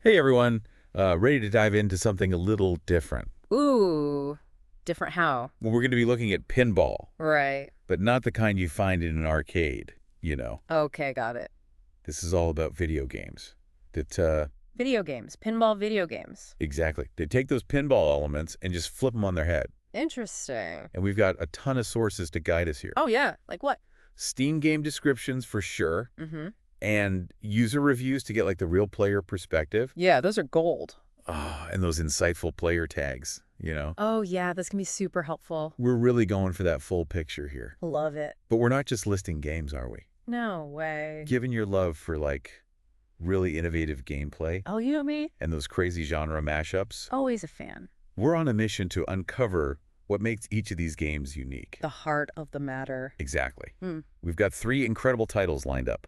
Hey everyone, ready to dive into something a little different. Ooh, different how? Well, we're going to be looking at pinball, Right. but not the kind you find in an arcade, you know. Okay, got it. This is all about video games. Video games, pinball video games. Exactly. They take those pinball elements and just flip them on their head. Interesting. And we've got a ton of sources to guide us here. Oh, yeah. Like what? Steam game descriptions for sure, Mm-hmm. and user reviews to get like the real player perspective. Yeah, those are gold. And those insightful player tags, you know. Oh, yeah, this can be super helpful. We're really going for that full picture here. Love it. But we're not just listing games, are we? No way. Given your love for like really innovative gameplay Oh, you know me? and those crazy genre mashups, Always a fan. we're on a mission to uncover what makes each of these games unique. The heart of the matter. Exactly. Hmm. We've got 3 incredible titles lined up.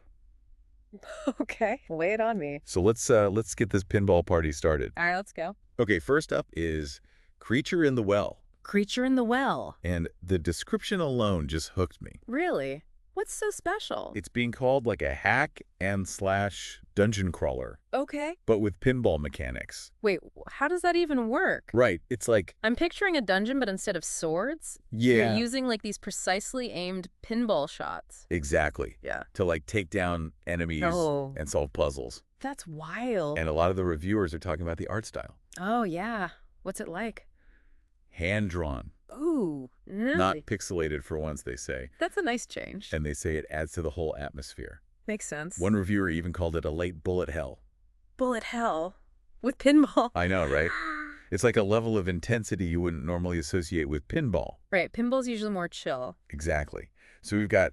Okay, lay it on me. So let's get this pinball party started. All right, let's go. Okay, first up is Creature in the Well. Creature in the Well. And the description alone just hooked me. Really? What's so special? It's being called like a hack and slash dungeon crawler, Okay. but with pinball mechanics. Wait, how does that even work? Right. It's like, I'm picturing a dungeon, but instead of swords, yeah, you're using like these precisely aimed pinball shots. exactly. Yeah. To like take down enemies Oh, and solve puzzles. that's wild. And a lot of the reviewers are talking about the art style. Oh, yeah. What's it like? Hand-drawn, Ooh, really? not pixelated for once, they say. That's a nice change. And they say it adds to the whole atmosphere. Makes sense. One reviewer even called it a late bullet hell. Bullet hell with pinball. I know, right? It's like a level of intensity you wouldn't normally associate with pinball. Right, pinball's usually more chill. Exactly. So we've got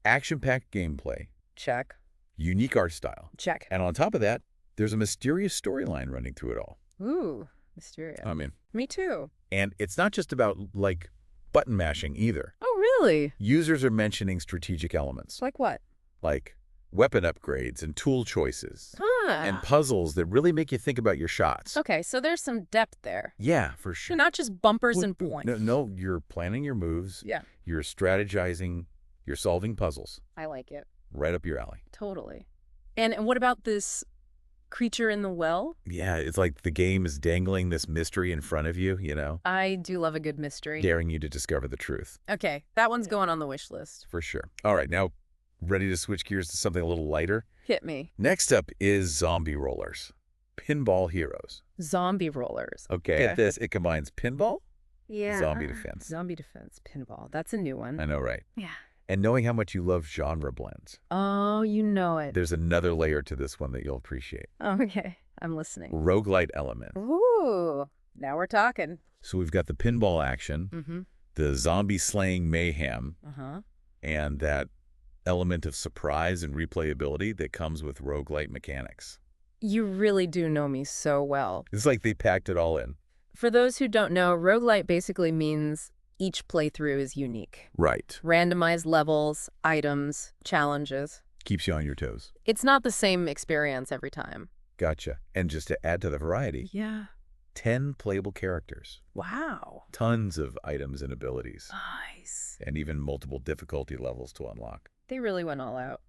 action-packed gameplay, Check. unique art style, Check. and on top of that, there's a mysterious storyline running through it all. Ooh, mysterious. I mean, Me too. and it's not just about, like, button mashing either. Oh, really? Users are mentioning strategic elements, Like what? like weapon upgrades and tool choices, Ah. and puzzles that really make you think about your shots. Okay, so there's some depth there. Yeah, for You're sure. not just bumpers and points. No, you're planning your moves, Yeah, you're strategizing, you're solving puzzles. I like it. Right up your alley. Totally. And what about this creature in the well? Yeah, it's like the game is dangling this mystery in front of you, you know, I do love a good mystery. daring you to discover the truth. Okay, that one's going on the wish list. For sure. All right, now ready to switch gears to something a little lighter? Hit me. Next up is Zombie Rollerz, Pinball Heroes. Zombie Rollerz. Okay, get this. It combines pinball, Yeah. zombie defense. Zombie defense, pinball. That's a new one. I know, right? Yeah. And knowing how much you love genre blends, Oh, you know it. there's another layer to this one that you'll appreciate. Okay, I'm listening. Roguelite element. Ooh, now we're talking. So we've got the pinball action, Mm-hmm. the zombie slaying mayhem, Uh-huh. and that element of surprise and replayability that comes with roguelite mechanics. You really do know me so well. It's like they packed it all in. For those who don't know, roguelite basically means each playthrough is unique. Right. Randomized levels, items, challenges. Keeps you on your toes. It's not the same experience every time. Gotcha. And just to add to the variety, Yeah. 10 playable characters, Wow. tons of items and abilities, Nice. and even multiple difficulty levels to unlock. They really went all out.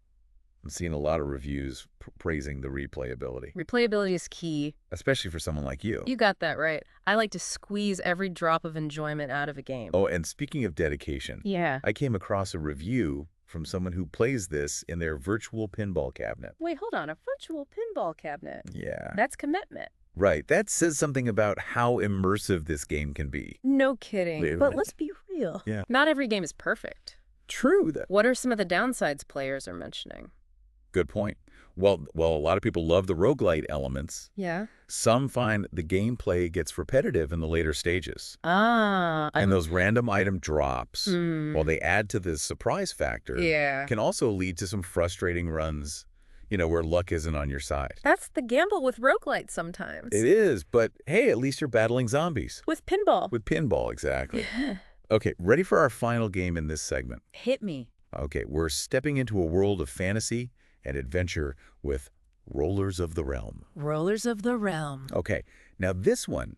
I'm seeing a lot of reviews praising the replayability, Replayability is key. especially for someone like you. You got that right. I like to squeeze every drop of enjoyment out of a game. Oh, and speaking of dedication, Yeah. I came across a review from someone who plays this in their virtual pinball cabinet. Wait, hold on. A virtual pinball cabinet. Yeah. That's commitment. Right. That says something about how immersive this game can be. No kidding. Wait a But minute. let's be real. Yeah. Not every game is perfect. True. That. What are some of the downsides players are mentioning? Good point. Well, a lot of people love the roguelite elements. Yeah. Some find the gameplay gets repetitive in the later stages. Ah. And those random item drops, Hmm. while they add to the surprise factor, Yeah. can also lead to some frustrating runs, you know, where luck isn't on your side. That's the gamble with roguelite sometimes. It is, but hey, at least you're battling zombies. With pinball. With pinball, exactly. Okay, ready for our final game in this segment. Hit me. Okay, we're stepping into a world of fantasy and adventure with Rollers of the Realm. Rollers of the Realm. Okay, now this one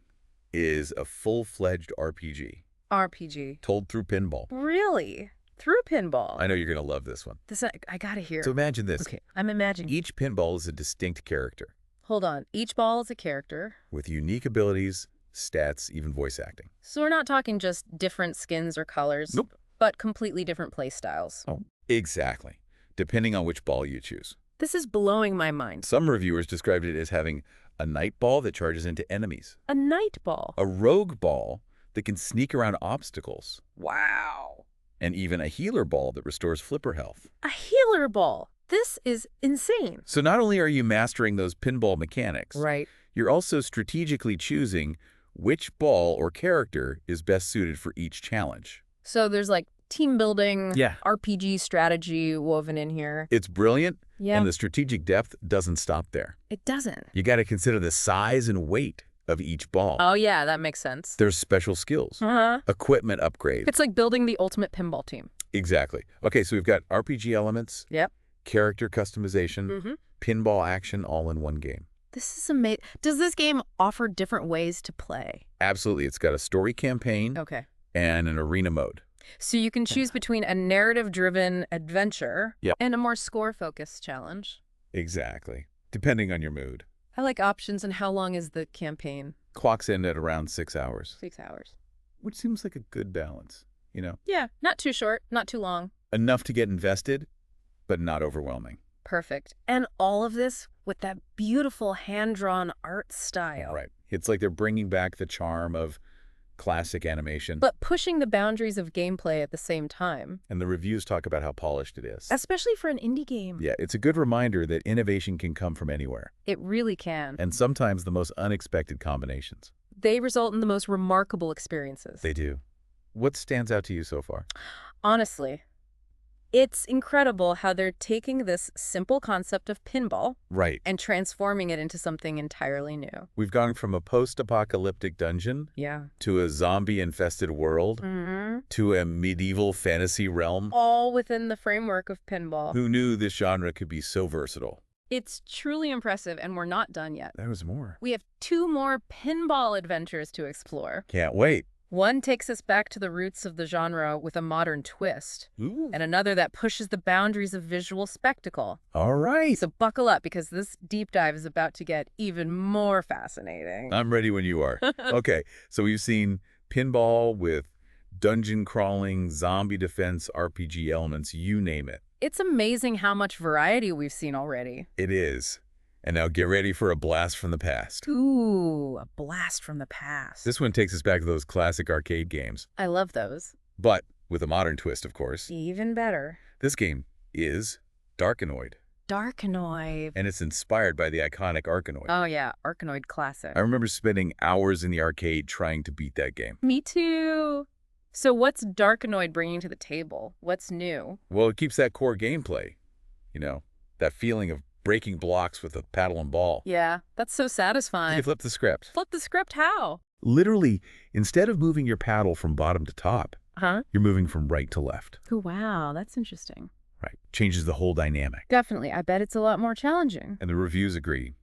is a full-fledged RPG RPG. told through pinball. Really? Through pinball. I know you're going to love this one. This I gotta hear. So imagine this. Okay, I'm imagining. Each pinball is a distinct character. Hold on. Each ball is a character. with unique abilities, stats, even voice acting. So we're not talking just different skins or colors. Nope. But completely different play styles. Oh, exactly, depending on which ball you choose. This is blowing my mind. Some reviewers described it as having a night ball that charges into enemies, A night ball. a rogue ball that can sneak around obstacles, Wow. and even a healer ball that restores flipper health. A healer ball. This is insane. So not only are you mastering those pinball mechanics, Right. you're also strategically choosing which ball or character is best suited for each challenge. So there's like team building, Yeah. RPG strategy woven in here. It's brilliant, Yeah. and the strategic depth doesn't stop there. It doesn't. You got to consider the size and weight of each ball. Oh, yeah, that makes sense. There's special skills, Uh-huh. equipment upgrade. It's like building the ultimate pinball team. Exactly. Okay, so we've got RPG elements, Yep. character customization, Mm-hmm. pinball action all in one game. This is amazing. Does this game offer different ways to play? Absolutely. It's got a story campaign Okay. and an arena mode. So you can choose between a narrative-driven adventure Yep. and a more score-focused challenge. Exactly. Depending on your mood. I like options. And how long is the campaign? Clocks end at around 6 hours, 6 hours. which seems like a good balance. You know, Yeah, not too short, not too long. enough to get invested, but not overwhelming. Perfect. And all of this with that beautiful hand-drawn art style. Right. It's like they're bringing back the charm of classic animation. But pushing the boundaries of gameplay at the same time. And the reviews talk about how polished it is. Especially for an indie game. Yeah, it's a good reminder that innovation can come from anywhere, It really can. and sometimes the most unexpected combinations. They result in the most remarkable experiences. They do. What stands out to you so far? Honestly, it's incredible how they're taking this simple concept of pinball Right. and transforming it into something entirely new. We've gone from a post-apocalyptic dungeon Yeah. to a zombie-infested world Mm-hmm. to a medieval fantasy realm. All within the framework of pinball. Who knew this genre could be so versatile? It's truly impressive, and we're not done yet. There was more. We have 2 more pinball adventures to explore. Can't wait. One takes us back to the roots of the genre with a modern twist, Ooh. and another that pushes the boundaries of visual spectacle. All right. So buckle up, because this deep dive is about to get even more fascinating. I'm ready when you are. Okay, so we've seen pinball with dungeon crawling, zombie defense, RPG elements, you name it. It's amazing how much variety we've seen already. It is. And now get ready for a blast from the past. Ooh, a blast from the past. This one takes us back to those classic arcade games, I love those. but with a modern twist, of course. Even better. This game is Darkanoid, Darkanoid. and it's inspired by the iconic Arkanoid. Oh yeah, Arkanoid classic. I remember spending hours in the arcade trying to beat that game. Me too. So what's Darkanoid bringing to the table? What's new? Well, it keeps that core gameplay, you know, that feeling of breaking blocks with a paddle and ball. Yeah, that's so satisfying. You flip the script. Flip the script how? Literally, instead of moving your paddle from bottom to top, Huh? you're moving from right to left. Oh, wow, that's interesting. Right. Changes the whole dynamic. Definitely. I bet it's a lot more challenging. And the reviews agree.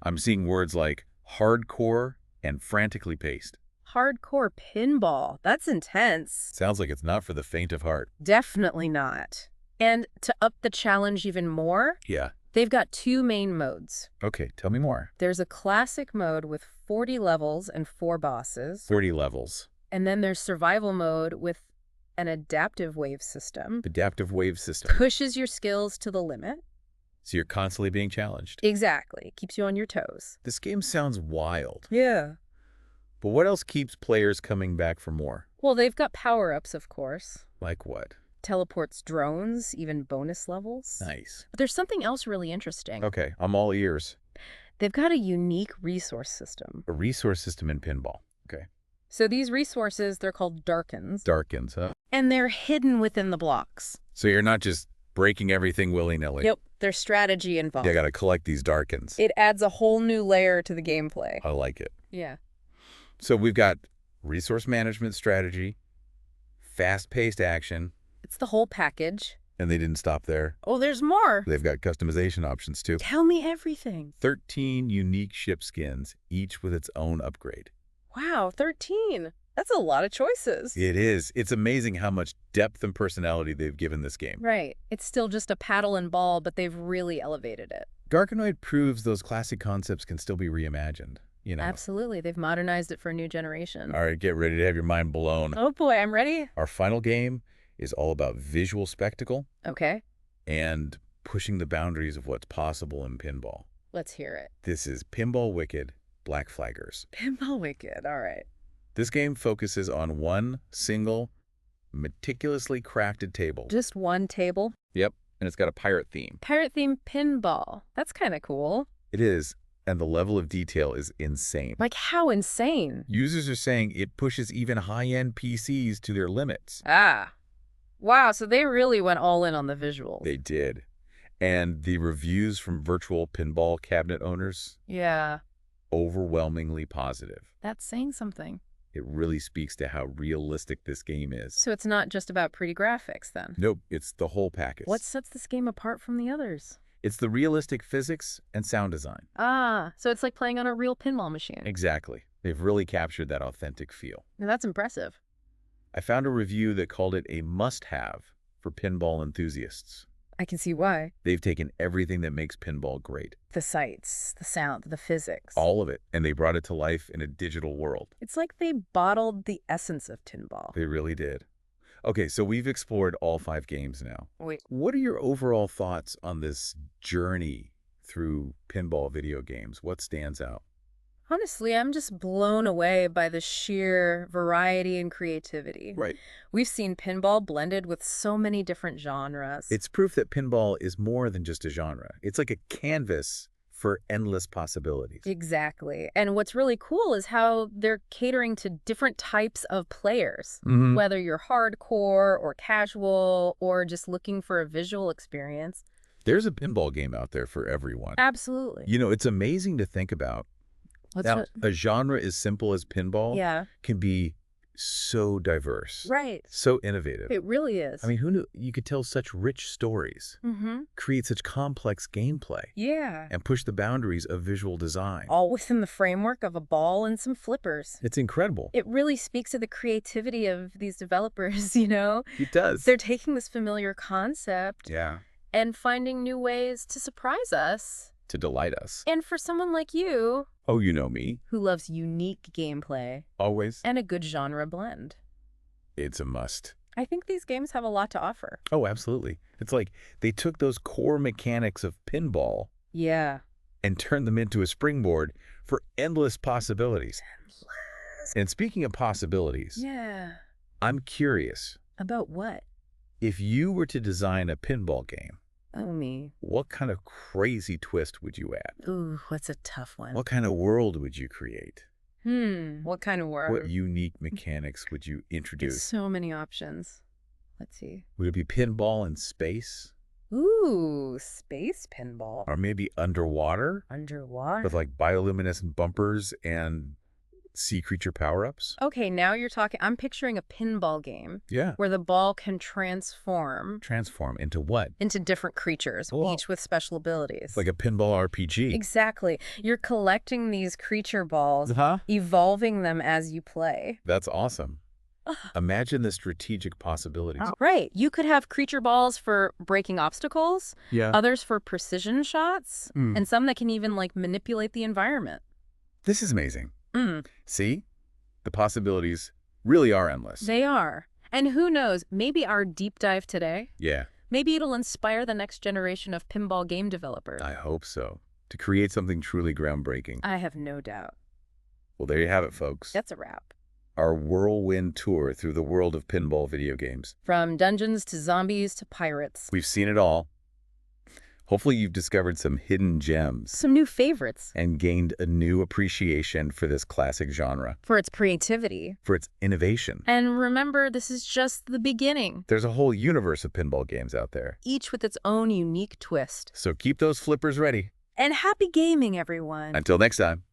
I'm seeing words like hardcore and frantically paced. Hardcore pinball. That's intense. Sounds like it's not for the faint of heart. Definitely not. And to up the challenge even more, Yeah. they've got 2 main modes. Okay, tell me more. There's a classic mode with 40 levels and 4 bosses. 30 levels. And then there's survival mode with an adaptive wave system. Adaptive wave system. Pushes your skills to the limit. So you're constantly being challenged. Exactly. Keeps you on your toes. This game sounds wild. Yeah. But what else keeps players coming back for more? Well, they've got power-ups, of course. Like what? Teleports drones, even bonus levels. Nice. But there's something else really interesting. Okay, I'm all ears. They've got a unique resource system. A resource system in pinball. Okay. So these resources, they're called darkens. Darkens, huh? And they're hidden within the blocks. So you're not just breaking everything willy-nilly. Yep. There's strategy involved. You gotta collect these darkens. It adds a whole new layer to the gameplay. I like it. Yeah. So we've got resource management strategy, fast-paced action, It's the whole package. and they didn't stop there. Oh, there's more. They've got customization options too. Tell me everything. 13 unique ship skins, each with its own upgrade. Wow, 13. That's a lot of choices. It is. It's amazing how much depth and personality they've given this game. Right. It's still just a paddle and ball, but they've really elevated it. Garkanoid proves those classic concepts can still be reimagined, Absolutely. They've modernized it for a new generation. All right, get ready to have your mind blown. Oh boy, I'm ready. Our final game is all about visual spectacle Okay, and pushing the boundaries of what's possible in pinball. let's hear it. This is Pinball Wicked Black Flaggers. Pinball Wicked. All right. This game focuses on one single, meticulously crafted table. Just one table. Yep, and it's got a pirate theme. Pirate themed pinball. That's kind of cool. It is, and the level of detail is insane. Like, how insane. Users are saying it pushes even high-end PCs to their limits. Ah. Wow, so they really went all in on the visuals. They did. And the reviews from virtual pinball cabinet owners, Yeah, overwhelmingly positive. that's saying something. It really speaks to how realistic this game is. So it's not just about pretty graphics, then? Nope, it's the whole package. What sets this game apart from the others? It's the realistic physics and sound design. Ah, so it's like playing on a real pinball machine. Exactly. They've really captured that authentic feel. Now, that's impressive. I found a review that called it a must-have for pinball enthusiasts. I can see why. They've taken everything that makes pinball great. The sights, the sound, the physics. All of it. And they brought it to life in a digital world. It's like they bottled the essence of pinball. They really did. Okay, so we've explored all 5 games now. Wait. What are your overall thoughts on this journey through pinball video games? What stands out? Honestly, I'm just blown away by the sheer variety and creativity. Right. We've seen pinball blended with so many different genres. It's proof that pinball is more than just a genre. It's like a canvas for endless possibilities. Exactly. And what's really cool is how they're catering to different types of players, Mhm. whether you're hardcore or casual or just looking for a visual experience. There's a pinball game out there for everyone. Absolutely. It's amazing to think about. Now, a genre as simple as pinball Yeah. can be so diverse, Right. so innovative. It really is. I mean, who knew you could tell such rich stories, create such complex gameplay, Yeah. and push the boundaries of visual design? All within the framework of a ball and some flippers. It's incredible. It really speaks to the creativity of these developers, you know? It does. They're taking this familiar concept Yeah. and finding new ways to surprise us. To delight us. And for someone like you, Oh, you know me. who loves unique gameplay Always. and a good genre blend, It's a must. I think these games have a lot to offer. Oh, absolutely. It's like they took those core mechanics of pinball Yeah. and turned them into a springboard for endless possibilities. And speaking of possibilities, Yeah. I'm curious, About what? if you were to design a pinball game, Oh, me. what kind of crazy twist would you add? Ooh, what's a tough one? What kind of world would you create? What kind of word? What unique mechanics would you introduce? So many options. Let's see. Would it be pinball in space? Ooh, space pinball. Or maybe underwater? Underwater. With like bioluminescent bumpers and sea creature power-ups? Okay, now you're talking. I'm picturing a pinball game Yeah. where the ball can transform Transform into what? into different creatures, Whoa. each with special abilities. Like a pinball RPG. Exactly. You're collecting these creature balls, Huh? evolving them as you play. That's awesome. Imagine the strategic possibilities. Right. You could have creature balls for breaking obstacles, Yeah. others for precision shots, Mm. and some that can even manipulate the environment. This is amazing. Mm, See? The possibilities really are endless. they are. And who knows, maybe our deep dive today, Yeah, maybe it'll inspire the next generation of pinball game developers. I hope so. To create something truly groundbreaking. I have no doubt. Well, there you have it, folks. That's a wrap. Our whirlwind tour through the world of pinball video games. From dungeons to zombies to pirates. We've seen it all. Hopefully you've discovered some hidden gems Some new favorites and gained a new appreciation for this classic genre, for its creativity. for its innovation. And remember, this is just the beginning, There's a whole universe of pinball games out there. each with its own unique twist. So keep those flippers ready. And happy gaming, everyone. Until next time.